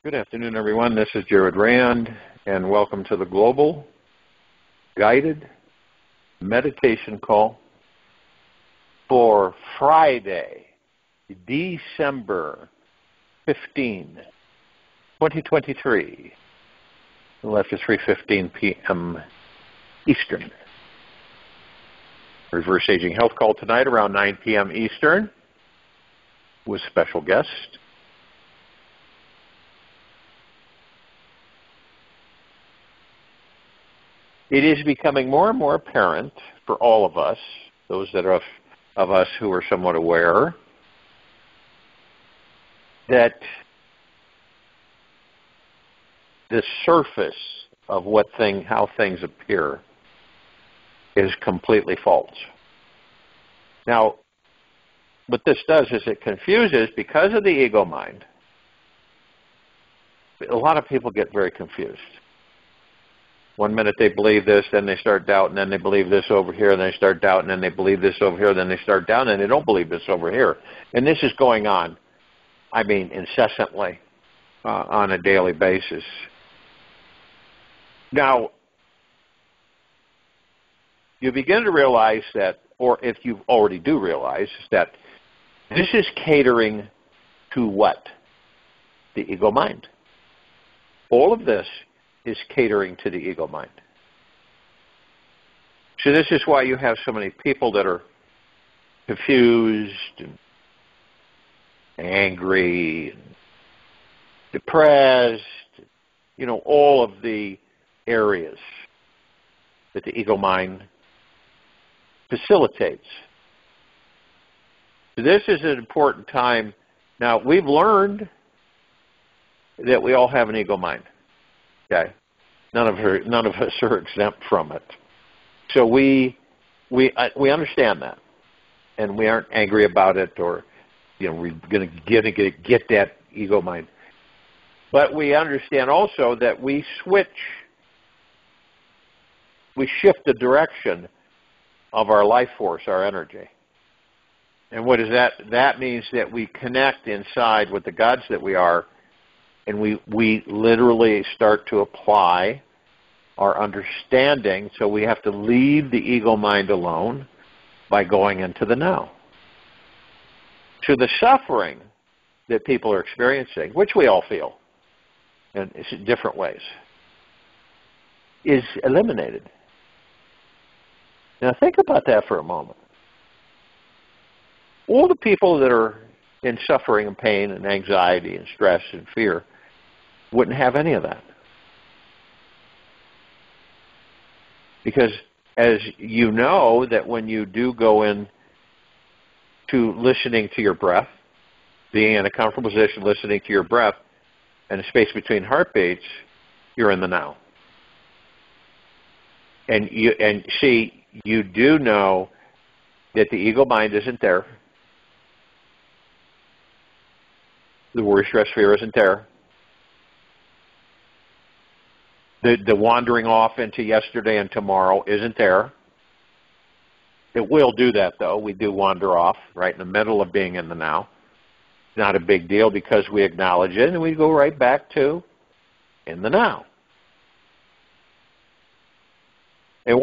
Good afternoon, everyone. This is Jared Rand, and welcome to the Global Guided Meditation Call for Friday, December 15, 2023. Left is 3:15 p.m. Eastern. Reverse Aging Health Call tonight around 9 p.m. Eastern with special guest. It is becoming more and more apparent for all of us, those that are of us who are somewhat aware, that the surface of how things appear is completely false. Now, what this does is it confuses, because of the ego mind, a lot of people get very confused. One minute they believe this, then they start doubting, then they believe this over here, and they start doubting, then they believe this over here, then they start doubting, and they don't believe this over here. And this is going on, incessantly on a daily basis. Now, you begin to realize that, or if you already do realize, that this is catering to what? The ego mind. All of this is catering to the ego mind. So this is why you have so many people that are confused and angry and depressed, all of the areas that the ego mind facilitates. So this is an important time. Now, we've learned that we all have an ego mind. Okay, none of us are exempt from it. So we understand that, and we aren't angry about it, or we're going to get that ego mind. But we understand also that we shift the direction of our life force, our energy. And what is that? That means that we connect inside with the gods that we are. And we literally start to apply our understanding, so we have to leave the ego mind alone by going into the now. So the suffering that people are experiencing, which we all feel in different ways, is eliminated. Now think about that for a moment. All the people that are in suffering and pain and anxiety and stress and fear wouldn't have any of that. Because as you know, that when you do go in to listening to your breath, being in a comfortable position, listening to your breath, and the space between heartbeats, you're in the now. And you do know that the ego mind isn't there. The worry, stress, fear isn't there. The wandering off into yesterday and tomorrow isn't there. It will do that, though. We do wander off right in the middle of being in the now. It's not a big deal because we acknowledge it, and we go right back to in the now. And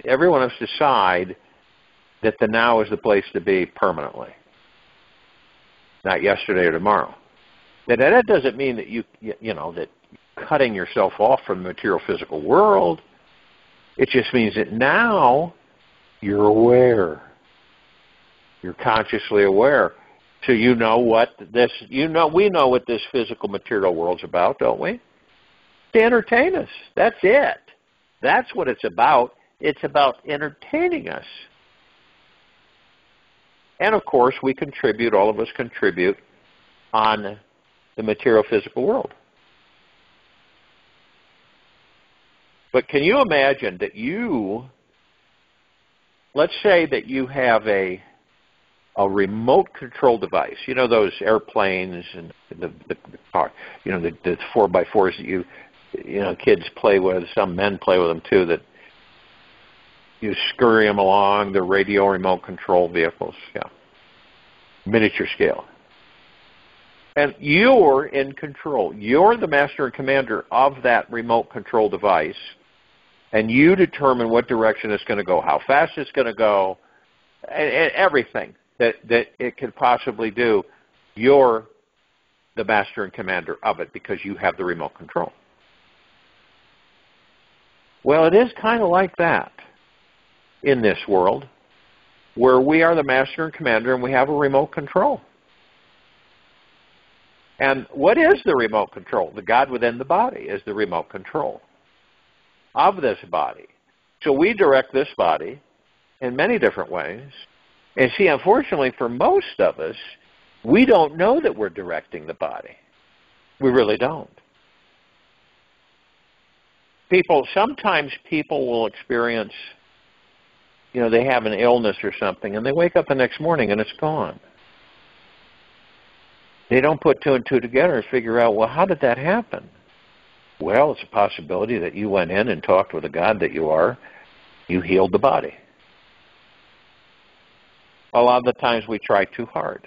every one of us decide that the now is the place to be permanently, not yesterday or tomorrow. That doesn't mean that that cutting yourself off from the material physical world. It just means that now you're aware. You're consciously aware. So we know what this physical material world's about, don't we? To entertain us. That's it. That's what it's about. It's about entertaining us. And of course, all of us contribute on the material physical world. But can you imagine that let's say that you have a remote control device. Those airplanes and the car, the 4x4s that kids play with, some men play with them too, that you scurry them along, the radio remote control vehicles, yeah. miniature scale. And you're in control. You're the master and commander of that remote control device, and you determine what direction it's going to go, how fast it's going to go, and everything that it could possibly do. You're the master and commander of it because you have the remote control. Well, it is kind of like that in this world, where we are the master and commander and we have a remote control. And what is the remote control? The God within the body is the remote control of this body. So we direct this body in many different ways. And see, unfortunately, for most of us, we don't know that we're directing the body. We really don't. Sometimes people will experience, they have an illness or something, and they wake up the next morning and it's gone. They don't put two and two together and figure out, well, how did that happen? Well, it's a possibility that you went in and talked with the God that you are. You healed the body. A lot of the times we try too hard.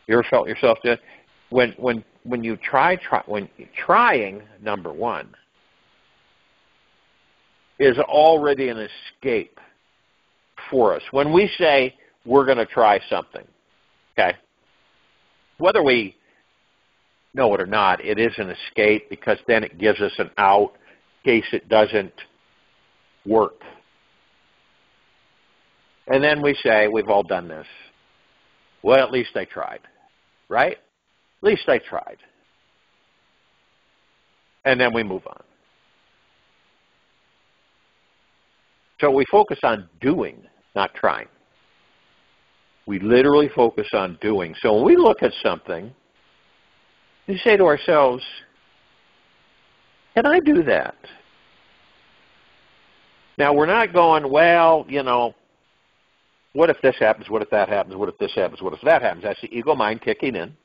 You ever felt yourself when you trying, number one, is already an escape for us. When we say we're going to try something, okay, whether we know it or not, it is an escape because then it gives us an out in case it doesn't work. And then we say, we've all done this. Well, at least I tried, right? At least I tried. And then we move on. So we focus on doing, not trying. We literally focus on doing. So when we look at something, we say to ourselves, can I do that? Now, we're not going, well, what if this happens, what if that happens, what if this happens, what if that happens? That's the ego mind kicking in.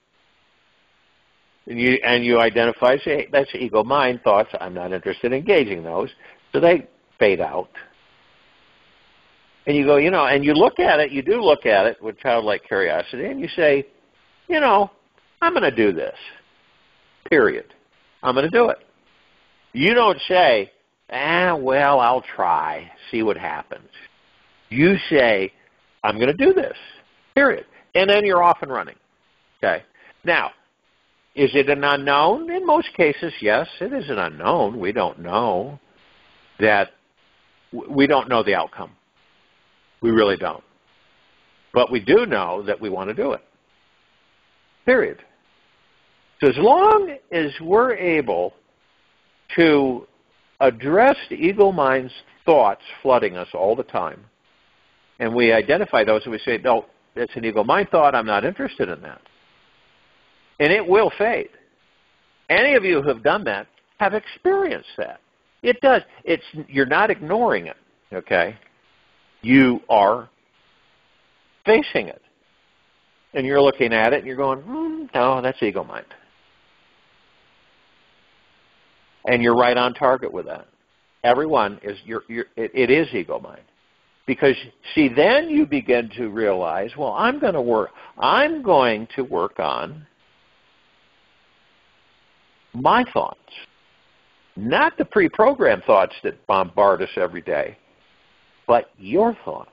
And you identify, say, hey, that's ego mind thoughts. I'm not interested in engaging those. So they fade out. And you go, and you look at it, you do look at it with childlike curiosity, and you say, I'm going to do this, period. I'm going to do it. You don't say, well, I'll try, see what happens. You say, I'm going to do this, period. And then you're off and running, okay? Now, is it an unknown? In most cases, yes, it is an unknown. We don't know the outcome. We really don't. But we do know that we want to do it. Period. So as long as we're able to address the ego mind's thoughts flooding us all the time, and we identify those and we say, no, it's an ego mind thought, I'm not interested in that. And it will fade. Any of you who have done that have experienced that. It does. You're not ignoring it, okay? You are facing it. And you're looking at it and you're going, no, that's ego mind. And you're right on target with that. Everyone is, it is ego mind. Because, see, then you begin to realize, well, I'm going to work on my thoughts. Not the pre-programmed thoughts that bombard us every day, but your thoughts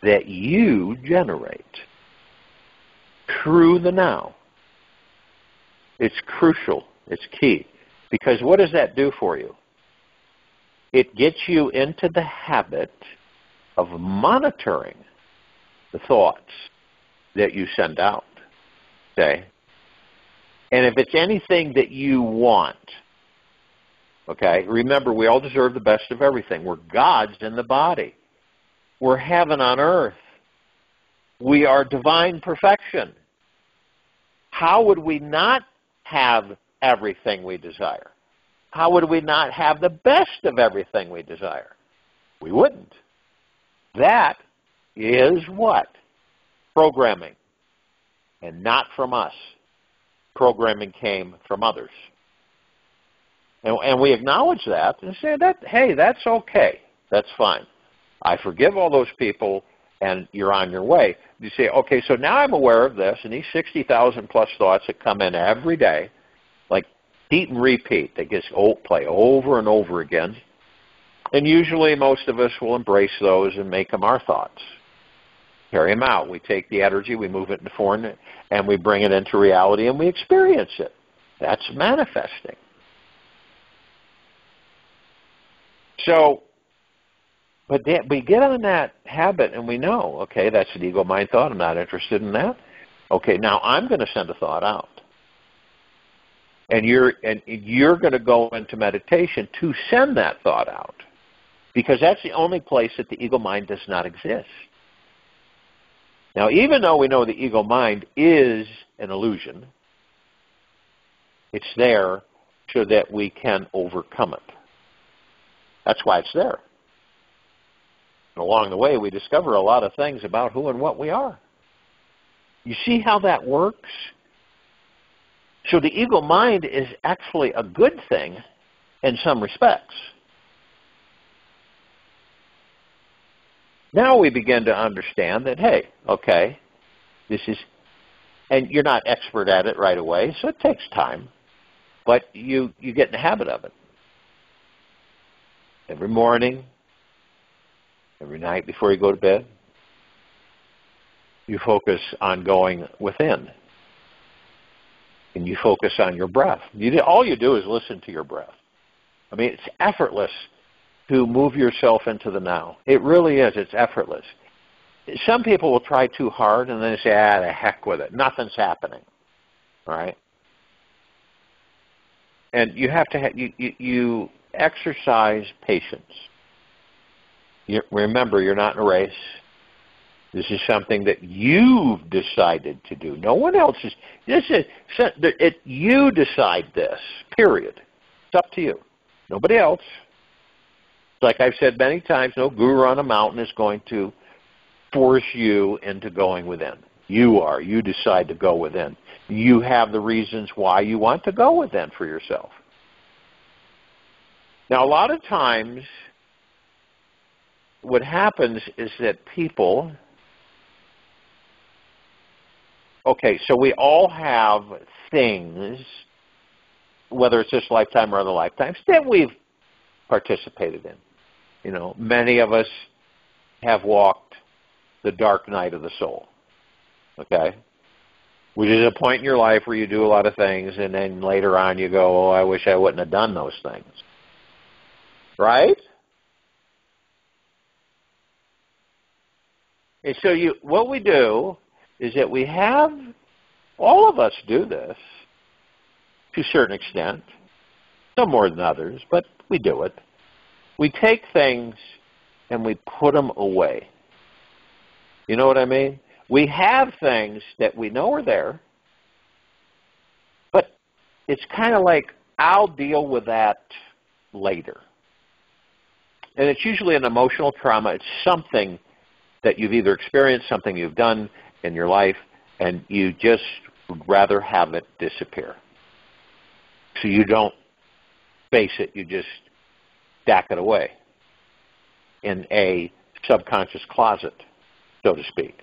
that you generate through the now. It's crucial. It's key. Because what does that do for you? It gets you into the habit of monitoring the thoughts that you send out. Okay? And if it's anything that you want, okay, remember, we all deserve the best of everything. We're gods in the body. We're heaven on earth. We are divine perfection. How would we not have everything we desire? How would we not have the best of everything we desire? We wouldn't. That is what? Programming. And not from us. Programming came from others. And we acknowledge that and say, hey, that's okay. That's fine. I forgive all those people and you're on your way. You say, okay, so now I'm aware of this, and these 60,000 plus thoughts that come in every day, like heat and repeat, they just play over and over again. And usually most of us will embrace those and make them our thoughts. Carry them out. We take the energy, we move it into form, and we bring it into reality, and we experience it. That's manifesting. So, but we get on that habit and we know, okay, that's an ego mind thought. I'm not interested in that. Okay, now I'm going to send a thought out. And you're going to go into meditation to send that thought out. Because that's the only place that the ego mind does not exist. Now, even though we know the ego mind is an illusion, it's there so that we can overcome it. That's why it's there. And along the way, we discover a lot of things about who and what we are. You see how that works? So the ego mind is actually a good thing in some respects. Now we begin to understand that, hey, okay, this is, and you're not expert at it right away, so it takes time, but you get in the habit of it. Every morning, every night before you go to bed, you focus on going within. And you focus on your breath. All you do is listen to your breath. I mean, it's effortless to move yourself into the now. It really is. It's effortless. Some people will try too hard and then they say, the heck with it. Nothing's happening. All right? And you have to you exercise patience. Remember, you're not in a race. This is something that you've decided to do. No one else is. You decide this, period. It's up to you. Nobody else. Like I've said many times, no guru on a mountain is going to force you into going within. You decide to go within. You have the reasons why you want to go within for yourself. Now, a lot of times, what happens is that people, okay, so we all have things, whether it's this lifetime or other lifetimes, that we've participated in. You know, many of us have walked the dark night of the soul, okay? Which is a point in your life where you do a lot of things, and then later on you go, I wish I wouldn't have done those things. Right? And so what we do is that we have, all of us do this to a certain extent, some more than others, but we do it. We take things and we put them away. You know what I mean? We have things that we know are there, but it's kind of like, I'll deal with that later. And it's usually an emotional trauma. It's something that you've either experienced, something you've done in your life, and you just would rather have it disappear. So you don't face it, you just stack it away in a subconscious closet, so to speak.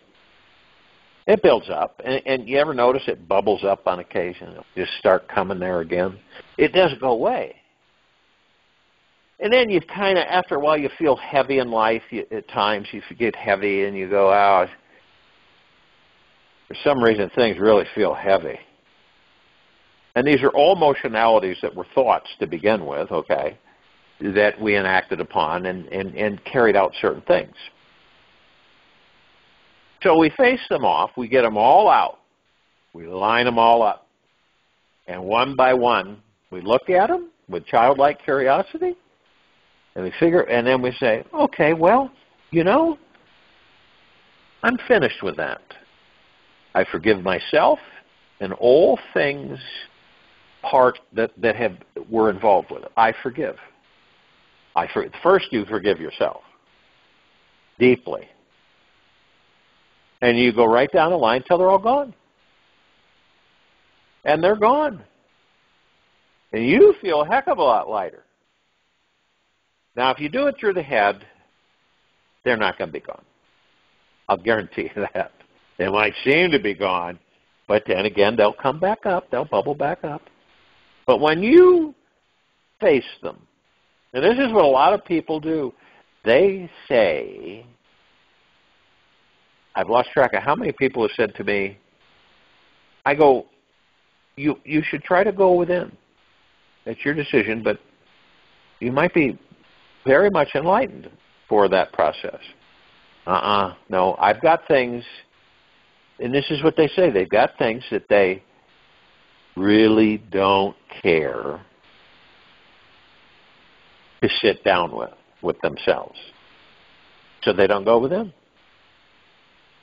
It builds up, and you ever notice it bubbles up on occasion? It'll just start coming there again. It doesn't go away. And then you kind of, after a while, you feel heavy in life. At times you get heavy and you go, for some reason things really feel heavy. And these are all emotionalities that were thoughts to begin with, okay, that we enacted upon and carried out certain things. So we face them off. We get them all out. We line them all up. And one by one, we look at them with childlike curiosity. And we figure, and then we say, okay, well, you know, I'm finished with that. I forgive myself and all things that were involved with it. I forgive. First, you forgive yourself deeply, and you go right down the line till they're all gone, and they're gone, and you feel a heck of a lot lighter. Now, if you do it through the head, they're not going to be gone. I'll guarantee you that. They might seem to be gone, but then again, they'll come back up. They'll bubble back up. But when you face them, and this is what a lot of people do, they say, I've lost track of how many people have said to me, I go, you should try to go within. It's your decision, but you might be very much enlightened for that process. No, I've got things, and this is what they say, they've got things that they really don't care to sit down with themselves. So they don't go within.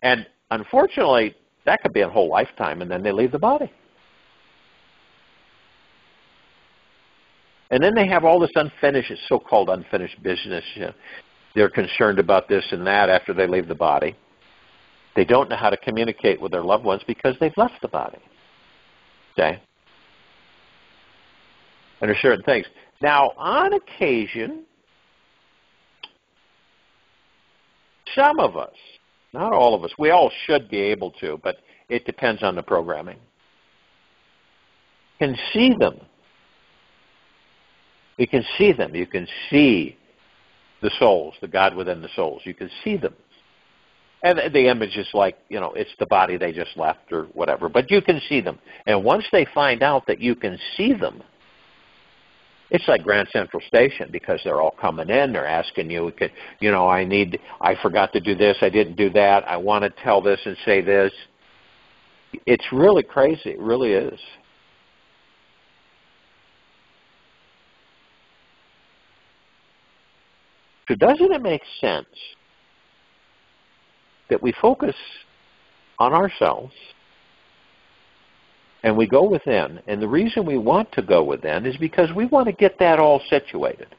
And unfortunately, that could be a whole lifetime, and then they leave the body. And then they have all this unfinished, so-called unfinished business. You know, they're concerned about this and that after they leave the body. They don't know how to communicate with their loved ones because they've left the body. Okay? And there's certain things. Now, on occasion, some of us, not all of us, we all should be able to, but it depends on the programming, can see them. You can see them. You can see the souls, the God within the souls. You can see them. And the image is like, it's the body they just left or whatever. But you can see them. And once they find out that you can see them, it's like Grand Central Station because they're all coming in. They're asking you, I forgot to do this. I didn't do that. I want to tell this and say this. It's really crazy. It really is. So doesn't it make sense that we focus on ourselves and we go within? And the reason we want to go within is because we want to get that all situated.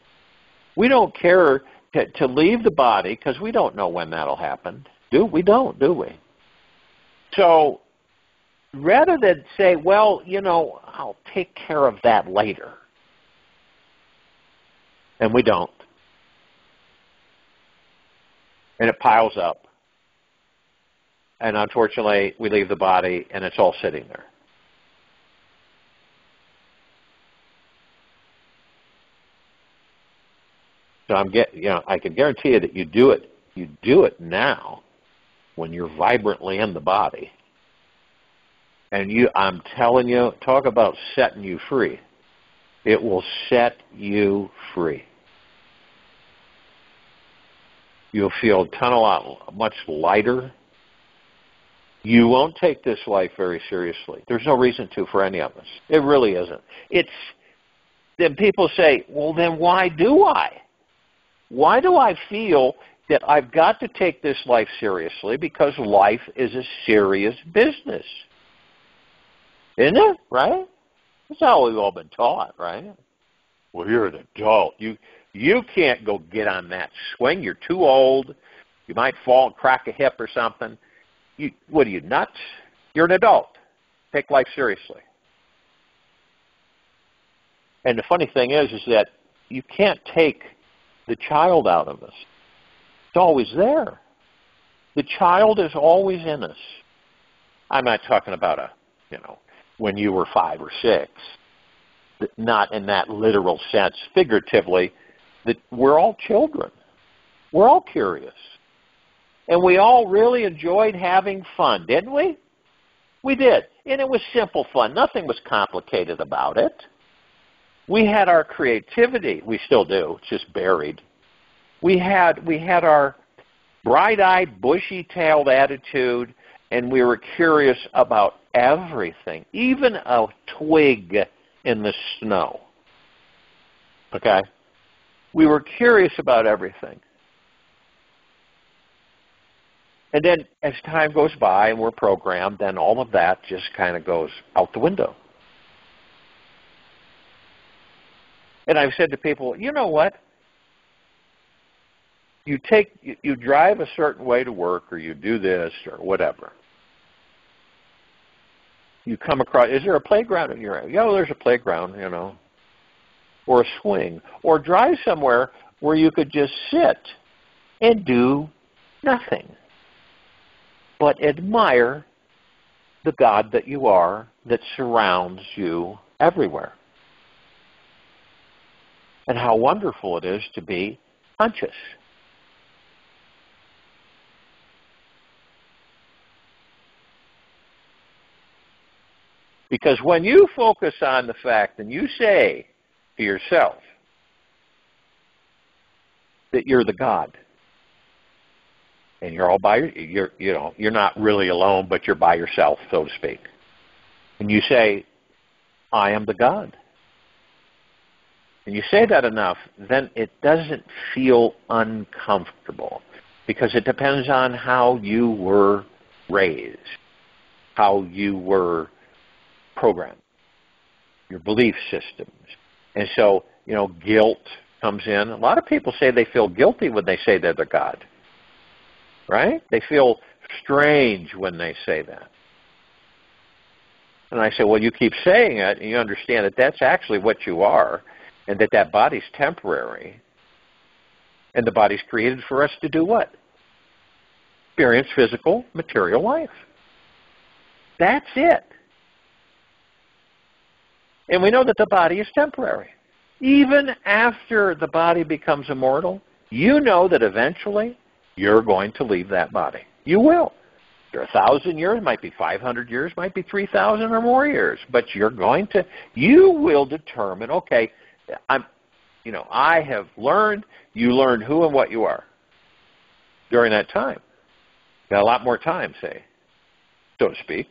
We don't care to leave the body because we don't know when that'll happen. We don't, do we? So rather than say, well, I'll take care of that later. And we don't. And it piles up. And unfortunately, we leave the body, and it's all sitting there. So I can guarantee you that you do it now when you're vibrantly in the body. And I'm telling you, talk about setting you free. It will set you free. You'll feel much lighter. You won't take this life very seriously. There's no reason to for any of us. It really isn't. Then people say, well, then why do I? Why do I feel that I've got to take this life seriously? Because life is a serious business. Isn't it? Right? That's how we've all been taught, right? Well, you're an adult. You can't go get on that swing. You're too old. You might fall and crack a hip or something. What are you, nuts? You're an adult. Take life seriously. And the funny thing is that you can't take the child out of us. It's always there. The child is always in us. I'm not talking about when you were 5 or 6. Not in that literal sense. Figuratively, that we're all children. We're all curious. And we all really enjoyed having fun, didn't we? We did. And it was simple fun. Nothing was complicated about it. We had our creativity. We still do. It's just buried. We had our bright-eyed, bushy-tailed attitude, and we were curious about everything, even a twig in the snow. Okay? We were curious about everything. And then as time goes by and we're programmed, then all of that just kind of goes out the window. And I've said to people, you know what? You drive a certain way to work, or you do this or whatever. You come across, is there a playground in your area? Yeah, well, there's a playground, or a swing. Or drive somewhere where you could just sit and do nothing. but admire the God that you are that surrounds you everywhere. And how wonderful it is to be conscious. Because when you focus on the fact and you say to yourself that you're the God, and you're all by you're not really alone, but you're by yourself, so to speak. And you say, I am the God. And you say that enough, then it doesn't feel uncomfortable, because it depends on how you were raised, how you were programmed, your belief systems. And so, guilt comes in. A lot of people say they feel guilty when they say they're the God. Right? They feel strange when they say that. And I say, well, you keep saying it, and you understand that that's actually what you are, and that body's temporary. And the body's created for us to do what? Experience physical, material life. That's it. And we know that the body is temporary. Even after the body becomes immortal, you know that eventually you're going to leave that body. You will. You're 1,000 years, might be 500 years, might be 3,000 or more years, but you will determine, okay, I have learned, you learned who and what you are during that time. Got a lot more time, say, so to speak.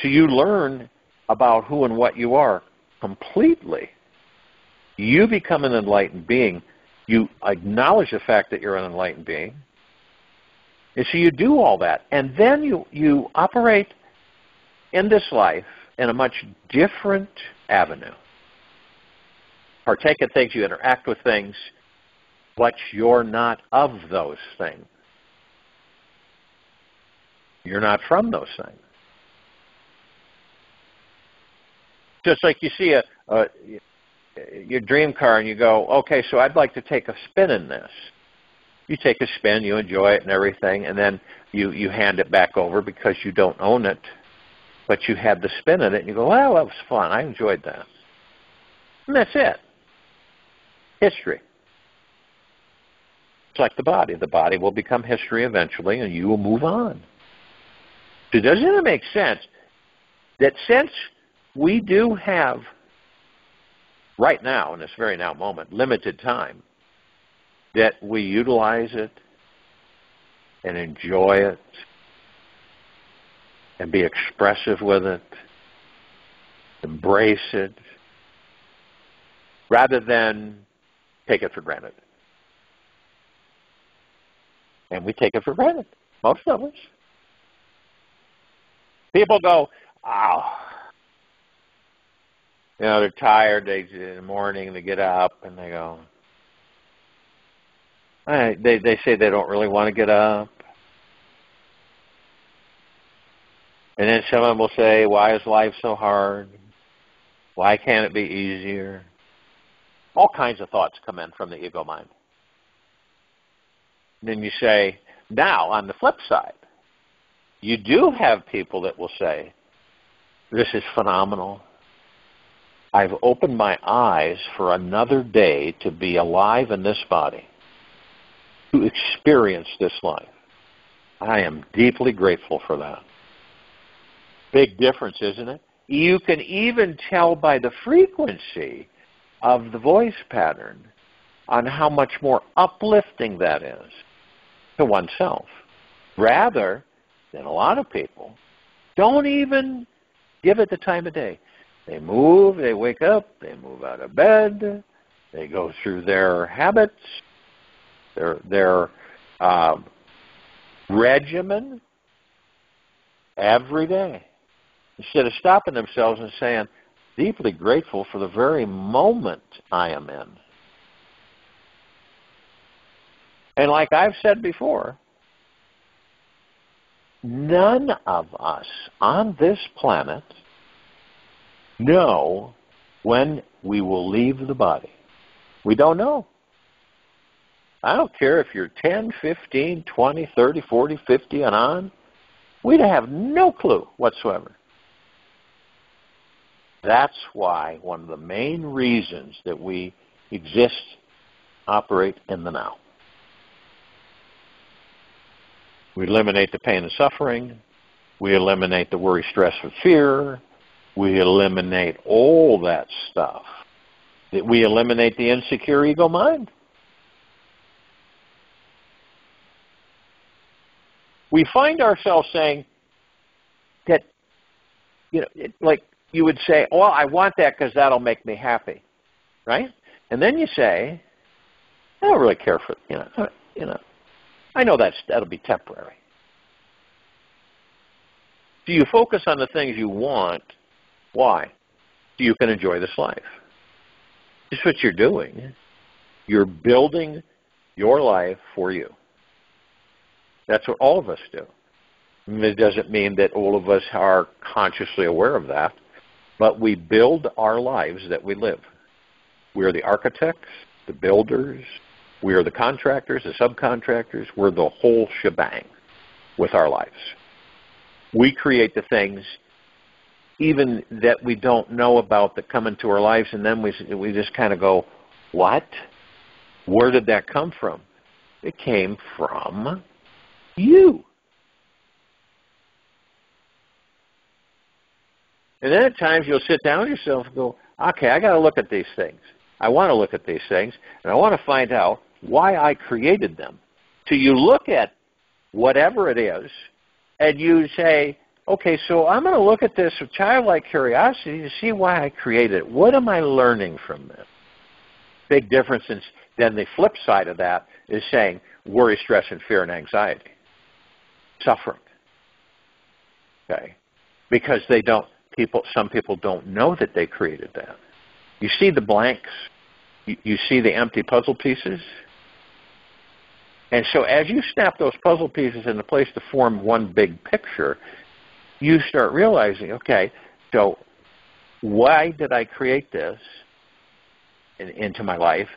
So you learn about who and what you are completely. You become an enlightened being. You acknowledge the fact that you're an enlightened being. And so you do all that. And then you operate in this life in a much different avenue. Partake in things, you interact with things, but you're not of those things. You're not from those things. Just like you see your dream car and you go, okay, so I'd like to take a spin in this. You take a spin, you enjoy it and everything, and then you hand it back over because you don't own it, but you had the spin in it, and you go, well, that was fun. I enjoyed that. And that's it. History. It's like the body. The body will become history eventually, and you will move on. So doesn't it make sense that since we do have, right now, in this very now moment, limited time, that we utilize it and enjoy it and be expressive with it, embrace it, rather than take it for granted. And we take it for granted, most of us. People go, they're tired. In the morning, they get up and they go, they say they don't really want to get up. And then some of them will say, why is life so hard? Why can't it be easier? All kinds of thoughts come in from the ego mind. And then you say, now, on the flip side, you do have people that will say, this is phenomenal. I've opened my eyes for another day to be alive in this body, to experience this life. I am deeply grateful for that. Big difference, isn't it? You can even tell by the frequency of the voice pattern on how much more uplifting that is to oneself, rather than a lot of people don't even give it the time of day. They move, they wake up, they move out of bed, they go through their habits, their regimen every day, instead of stopping themselves and saying, deeply grateful for the very moment I am in. And like I've said before, none of us on this planet know when we will leave the body. We don't know. I don't care if you're 10, 15, 20, 30, 40, 50 and on. We'd have no clue whatsoever. That's why one of the main reasons that we exist, operate in the now. We eliminate the pain and suffering. We eliminate the worry, stress, and fear. We eliminate all that stuff. We eliminate the insecure ego mind. We find ourselves saying that, like you would say, well, I want that because that'll make me happy, right? And then you say, I don't really care for, I know that'll be temporary. So you focus on the things you want. Why? So you can enjoy this life. That's what you're doing. You're building your life for you. That's what all of us do. It doesn't mean that all of us are consciously aware of that, but we build our lives that we live. We are the architects, the builders, we are the contractors, the subcontractors, we're the whole shebang with our lives. We create the things even that we don't know about that come into our lives, and then we just kind of go, what? Where did that come from? It came from you. And then at times you'll sit down with yourself and go, okay, I got to look at these things. I want to look at these things, and I want to find out why I created them. So you look at whatever it is, and you say, okay, so I'm going to look at this with childlike curiosity to see why I created it. What am I learning from this? Big difference. Then the flip side of that is saying worry, stress, and fear and anxiety. Suffering. Okay? Because some people don't know that they created that. You see the blanks. You see the empty puzzle pieces. And so as you snap those puzzle pieces into place to form one big picture, you start realizing, okay, so why did I create this into my life?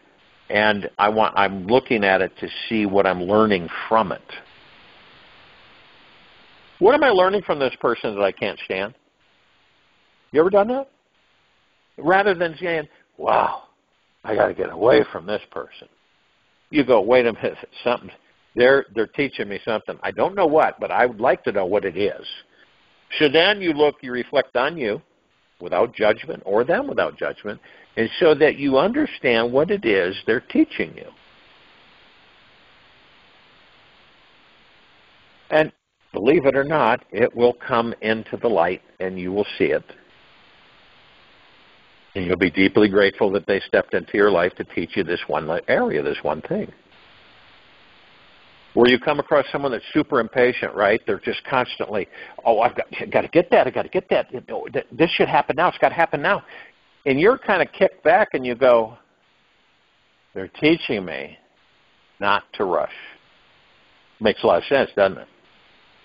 And I'm looking at it to see what I'm learning from it. What am I learning from this person that I can't stand? You ever done that? Rather than saying, wow, I got to get away from this person. You go, wait a minute, they're teaching me something. I don't know what, but I would like to know what it is. So then you reflect on you without judgment, or them without judgment, and so that you understand what it is they're teaching you. And believe it or not, it will come into the light and you will see it. And you'll be deeply grateful that they stepped into your life to teach you this one area, this one thing. Where you come across someone that's super impatient, right? They're just constantly, I've got to get that, I got to get that. This should happen now, it's got to happen now. And you're kind of kicked back and you go, they're teaching me not to rush. Makes a lot of sense, doesn't it?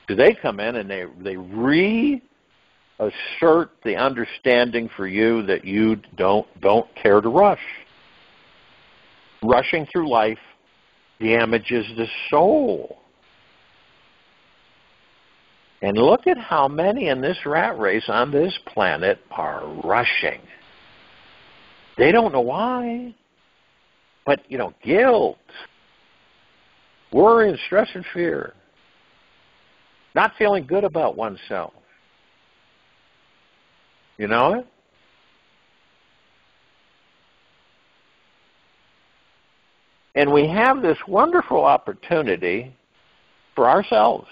Because they come in and they reassert the understanding for you that you don't care to rush. Rushing through life damages the soul. And look at how many in this rat race on this planet are rushing. They don't know why. But, guilt, worry and stress and fear, not feeling good about oneself. You know it? And we have this wonderful opportunity for ourselves.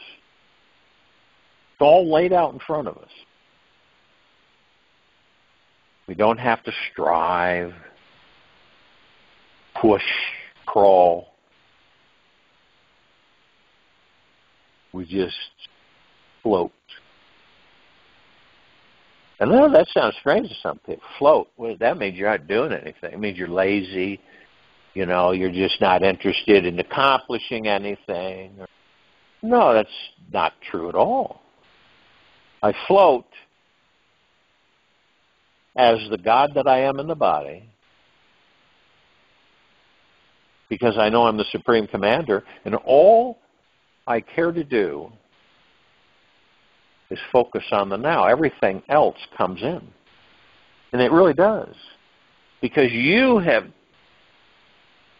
It's all laid out in front of us. We don't have to strive, push, crawl. We just float. I know that sounds strange to some people. Float. Well, that means you're not doing anything. It means you're lazy. You're just not interested in accomplishing anything. No, that's not true at all. I float as the God that I am in the body because I know I'm the Supreme Commander, and all I care to do is focus on the now. Everything else comes in. And it really does. Because you have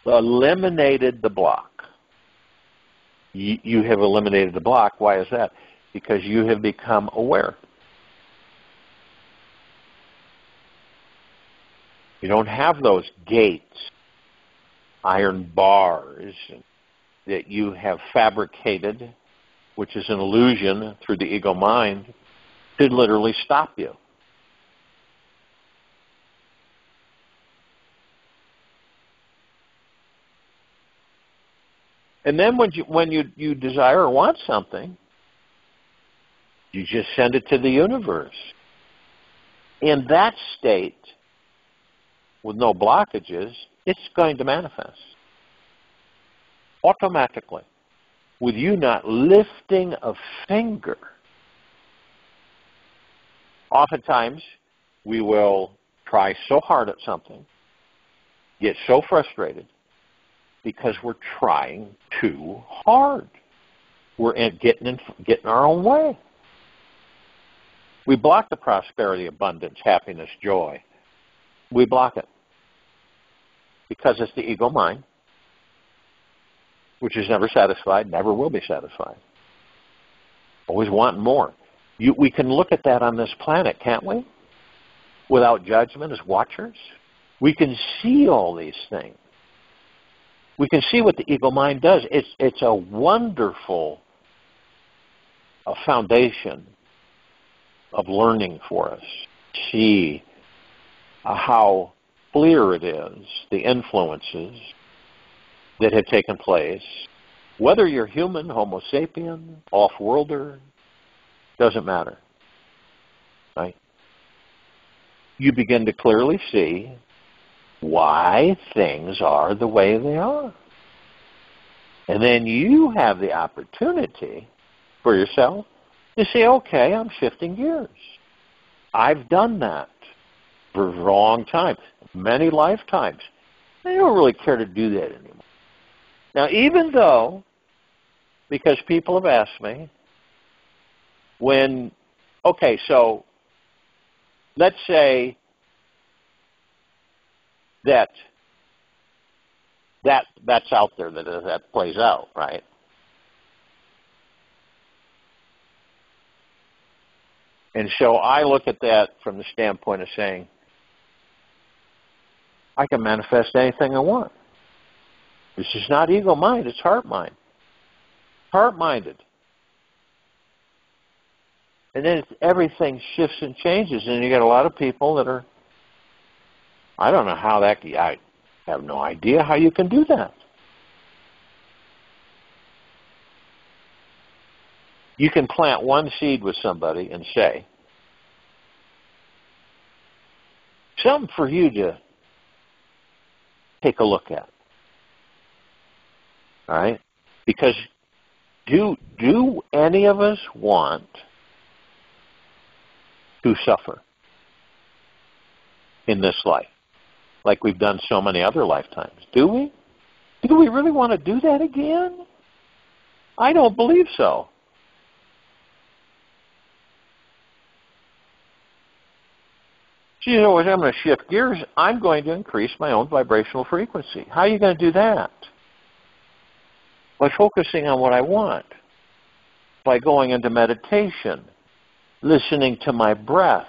eliminated the block. You have eliminated the block. Why is that? Because you have become aware. You don't have those gates, iron bars that you have fabricated, which is an illusion through the ego mind, to literally stop you. And then when you desire or want something, you just send it to the universe. In that state, with no blockages, it's going to manifest automatically, with you not lifting a finger. Oftentimes, we will try so hard at something, get so frustrated, because we're trying too hard. We're getting our own way. We block the prosperity, abundance, happiness, joy. We block it because it's the ego mind, which is never satisfied, never will be satisfied. Always wanting more. We can look at that on this planet, can't we? Without judgment as watchers. We can see all these things. We can see what the ego mind does. It's a wonderful foundation of learning for us. See how clear it is, the influences that have taken place. Whether you're human, Homo sapien, off-worlder, doesn't matter. Right? You begin to clearly see why things are the way they are. And then you have the opportunity for yourself to say, okay, I'm shifting gears. I've done that for a long time, many lifetimes. I don't really care to do that anymore. Now, even though, because people have asked me, so let's say that's out there, that plays out, right? And so I look at that from the standpoint of saying, I can manifest anything I want. This is not ego mind, it's heart mind. Heart-minded. And then everything shifts and changes, and you get a lot of people that are, I don't know how that, I have no idea how you can do that. You can plant one seed with somebody and say, something for you to take a look at. All right? Because do any of us want to suffer in this life like we've done so many other lifetimes? Do we? Do we really want to do that again? I don't believe so. You know, as I'm going to shift gears, I'm going to increase my own vibrational frequency. How are you going to do that? By focusing on what I want, by going into meditation, listening to my breath.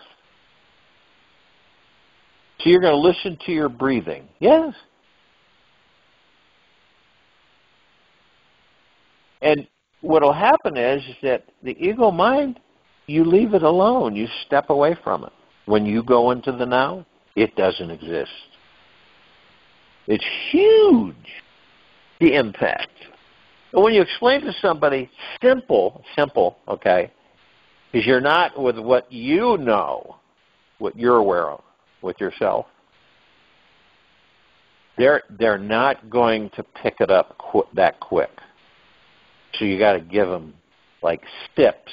So you're going to listen to your breathing. Yes. And what will happen is that the ego mind, you leave it alone. You step away from it. When you go into the now, it doesn't exist. It's huge, the impact. And when you explain to somebody simple, okay, because you're not with what you know, what you're aware of with yourself, they're not going to pick it up that quick. So you got to give them like sips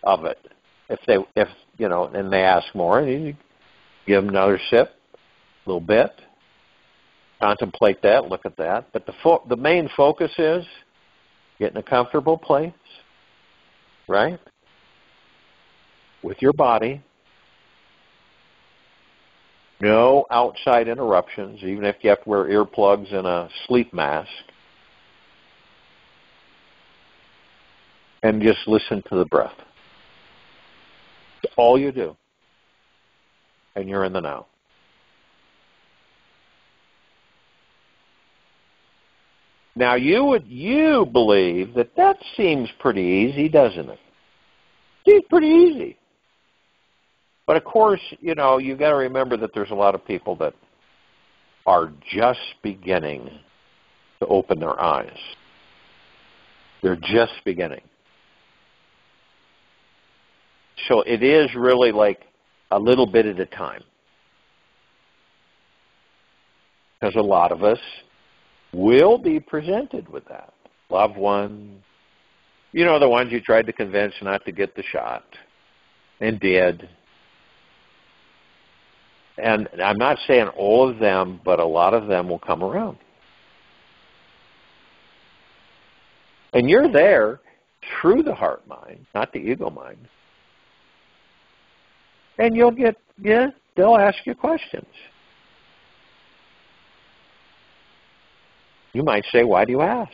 of it. If you know, and they ask more, you give them another sip, a little bit, contemplate that, look at that. But the main focus is get in a comfortable place, right? with your body. No outside interruptions, even if you have to wear earplugs and a sleep mask. And just listen to the breath. It's all you do. And you're in the now. Now, you believe that seems pretty easy, doesn't it? Seems pretty easy. But, of course, you've got to remember that there's a lot of people that are just beginning to open their eyes. They're just beginning. So it is really like a little bit at a time. Because a lot of us will be presented with that. Loved one, the ones you tried to convince not to get the shot and did. And I'm not saying all of them, but a lot of them will come around. And you're there through the heart mind, not the ego mind. And they'll ask you questions. You might say, why do you ask?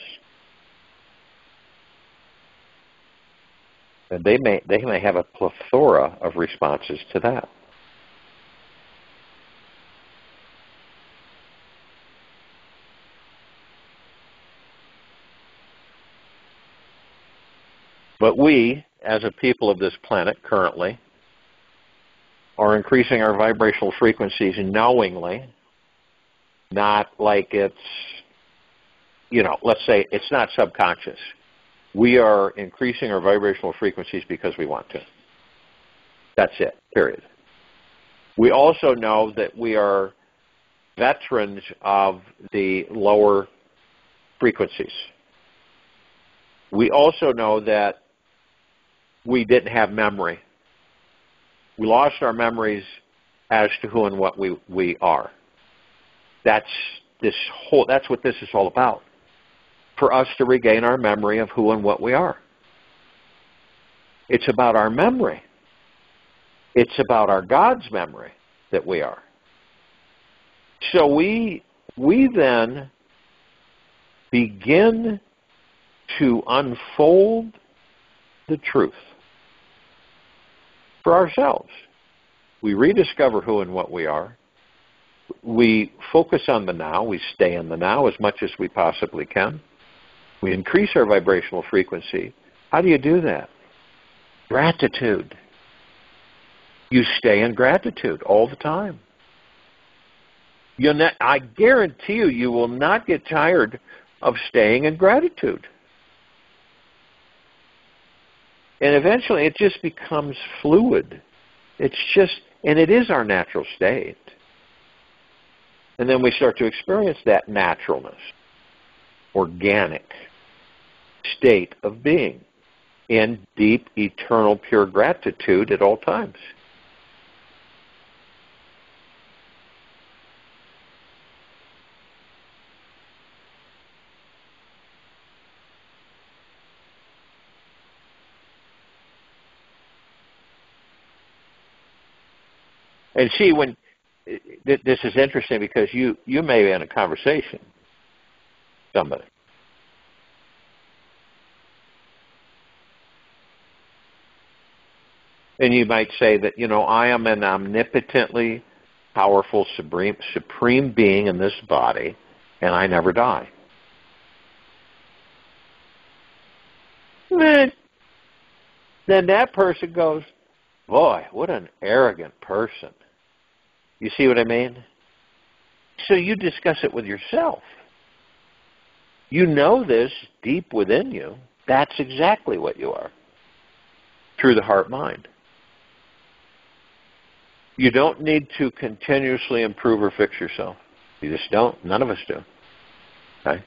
And they may have a plethora of responses to that. But we, as a people of this planet currently, are increasing our vibrational frequencies knowingly, not like it's, let's say it's not subconscious. We are increasing our vibrational frequencies because we want to. That's it, period. We also know that we are veterans of the lower frequencies. We also know that we didn't have memory. We lost our memories as to who and what we are. That's what this is all about. For us to regain our memory of who and what we are. It's about our memory. It's about our God's memory that we are. So we then begin to unfold the truth for ourselves. We rediscover who and what we are. We focus on the now. We stay in the now as much as we possibly can. We increase our vibrational frequency. How do you do that? Gratitude. You stay in gratitude all the time. I guarantee you will not get tired of staying in gratitude. And eventually it just becomes fluid. And it is our natural state. And then we start to experience that naturalness, organic state of being in deep, eternal, pure gratitude at all times. And see, when this is interesting because you may be in a conversation with somebody. And you might say that, I am an omnipotently powerful, supreme being in this body, and I never die. Then that person goes, boy, what an arrogant person. You see what I mean? So you discuss it with yourself. You know this deep within you. That's exactly what you are. Through the heart-mind. You don't need to continuously improve or fix yourself. You just don't. None of us do. Okay?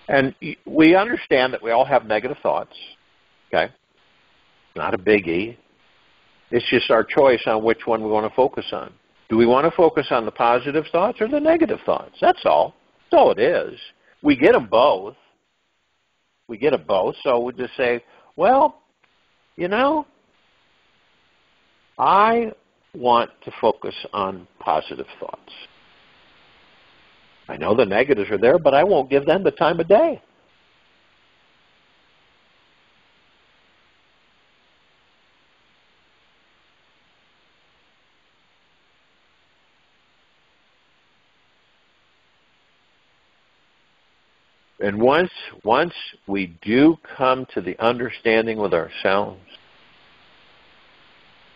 And we understand that we all have negative thoughts. Okay? Not a biggie. It's just our choice on which one we want to focus on. Do we want to focus on the positive thoughts or the negative thoughts? That's all. That's all it is. We get them both. We get it both. So we just say, well, you know, I want to focus on positive thoughts. I know the negatives are there, but I won't give them the time of day. And once we do come to the understanding with ourselves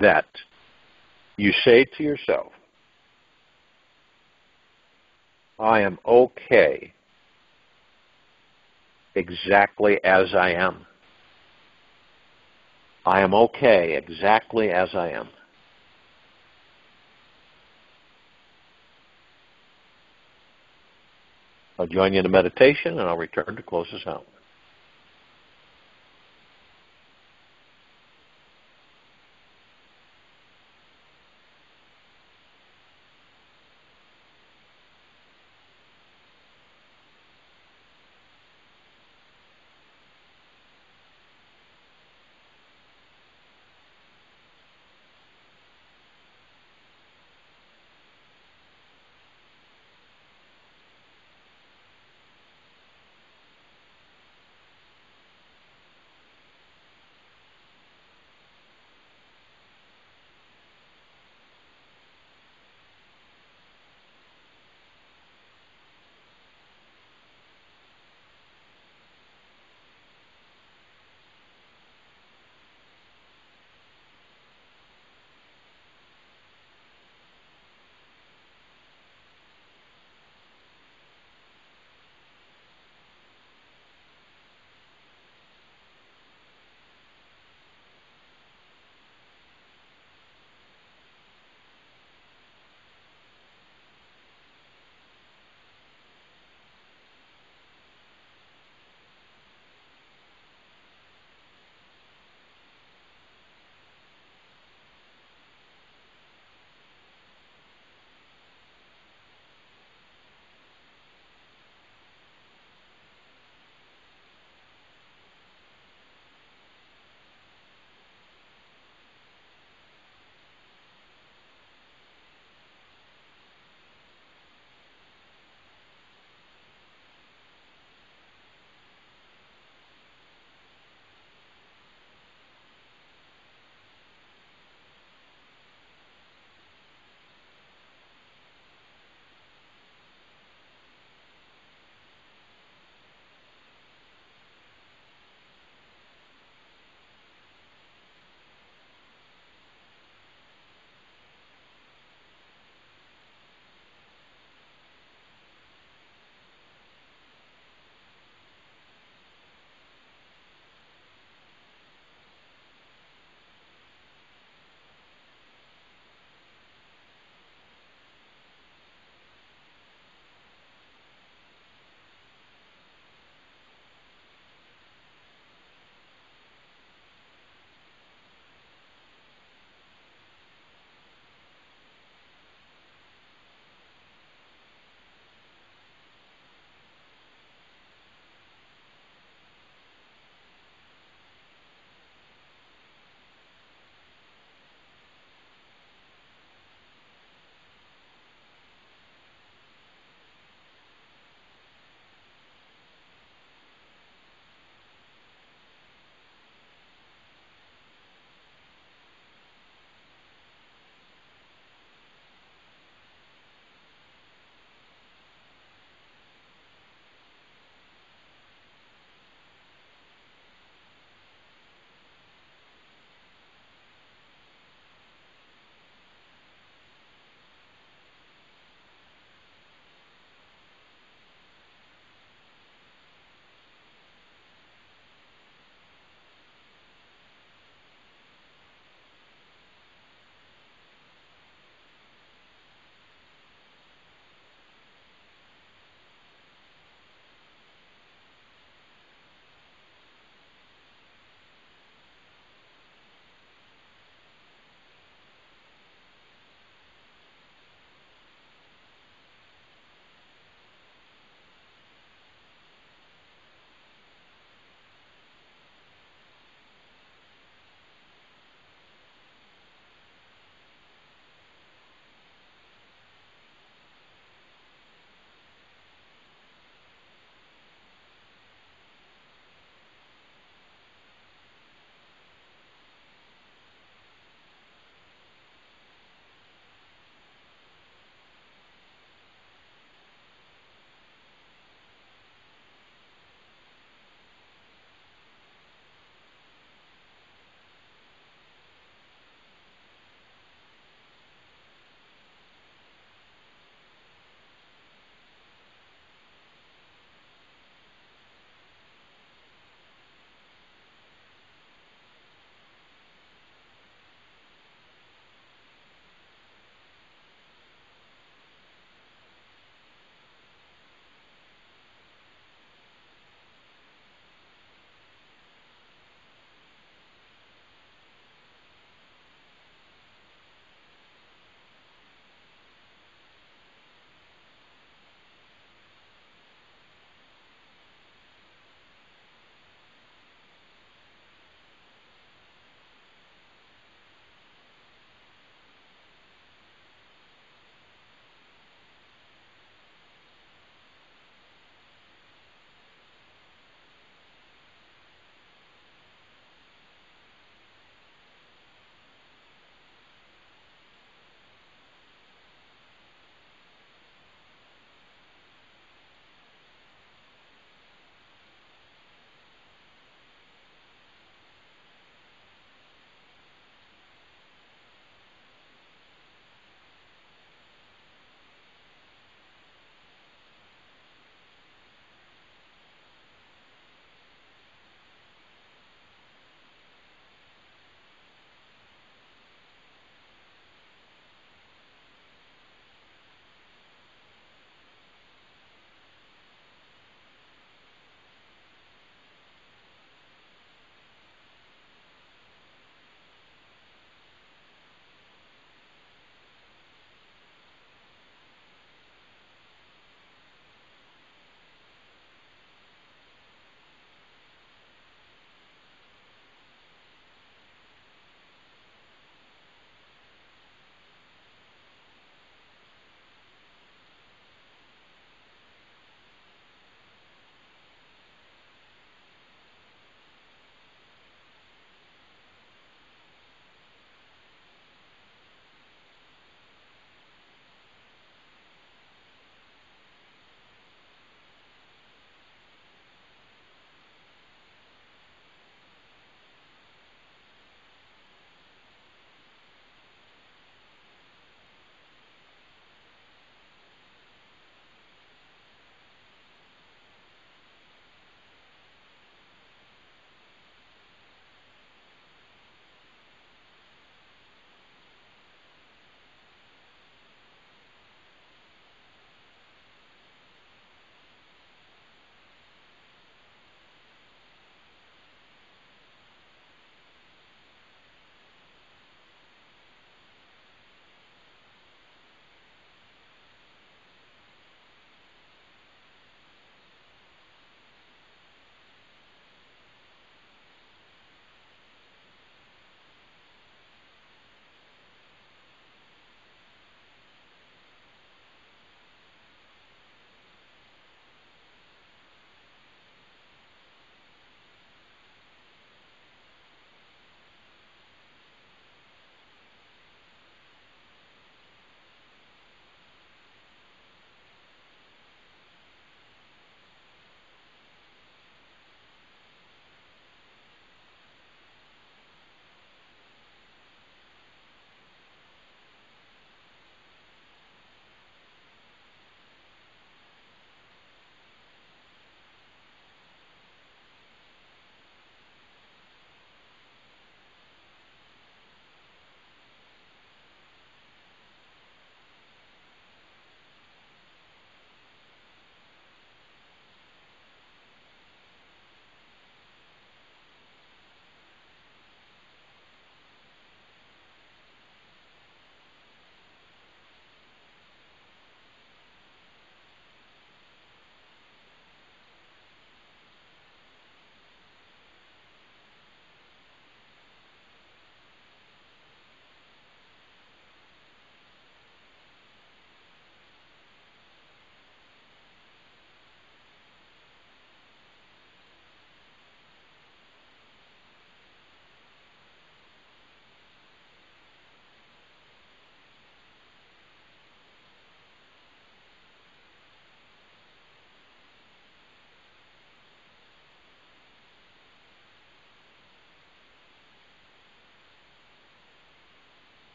that you say to yourself, I am okay exactly as I am. I am okay exactly as I am. I'll join you in a meditation, and I'll return to close us out.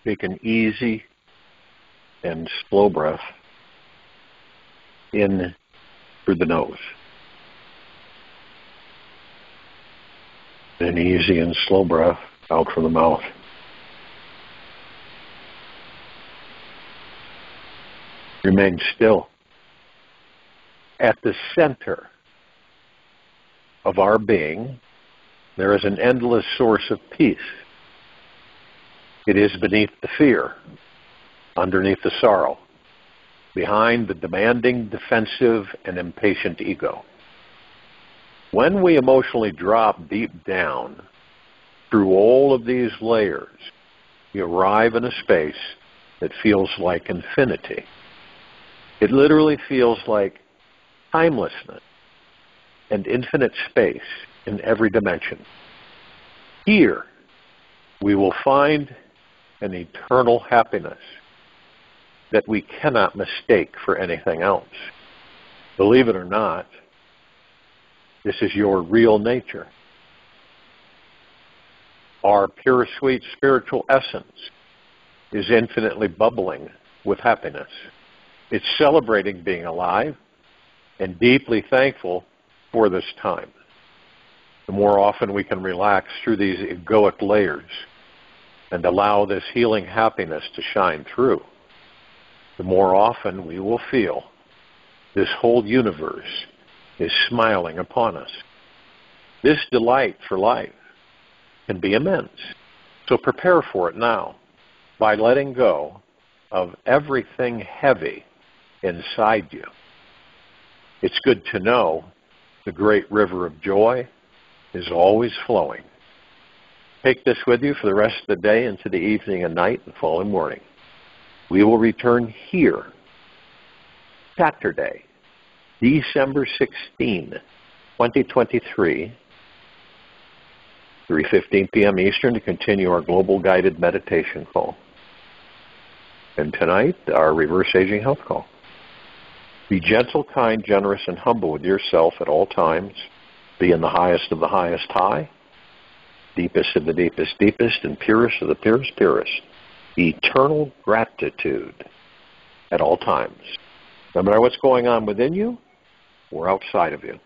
Take an easy and slow breath in through the nose. An easy and slow breath out from the mouth. Remain still. At the center of our being, there is an endless source of peace. It is beneath the fear, underneath the sorrow, behind the demanding, defensive, and impatient ego. When we emotionally drop deep down through all of these layers, we arrive in a space that feels like infinity. It literally feels like timelessness and infinite space in every dimension. Here, we will find an eternal happiness that we cannot mistake for anything else. Believe it or not, this is your real nature. Our pure, sweet spiritual essence is infinitely bubbling with happiness. It's celebrating being alive and deeply thankful for this time. The more often we can relax through these egoic layers and allow this healing happiness to shine through, the more often we will feel this whole universe is smiling upon us. This delight for life can be immense. So prepare for it now by letting go of everything heavy inside you. It's good to know the great river of joy is always flowing. Take this with you for the rest of the day into the evening and night and following morning. We will return here Saturday, December 16, 2023, 3:15 p.m. Eastern to continue our global guided meditation call. And tonight, our reverse aging health call. Be gentle, kind, generous, and humble with yourself at all times. Be in the highest of the highest high, deepest of the deepest deepest, and purest of the purest purest. Eternal gratitude at all times. No matter what's going on within you or outside of you.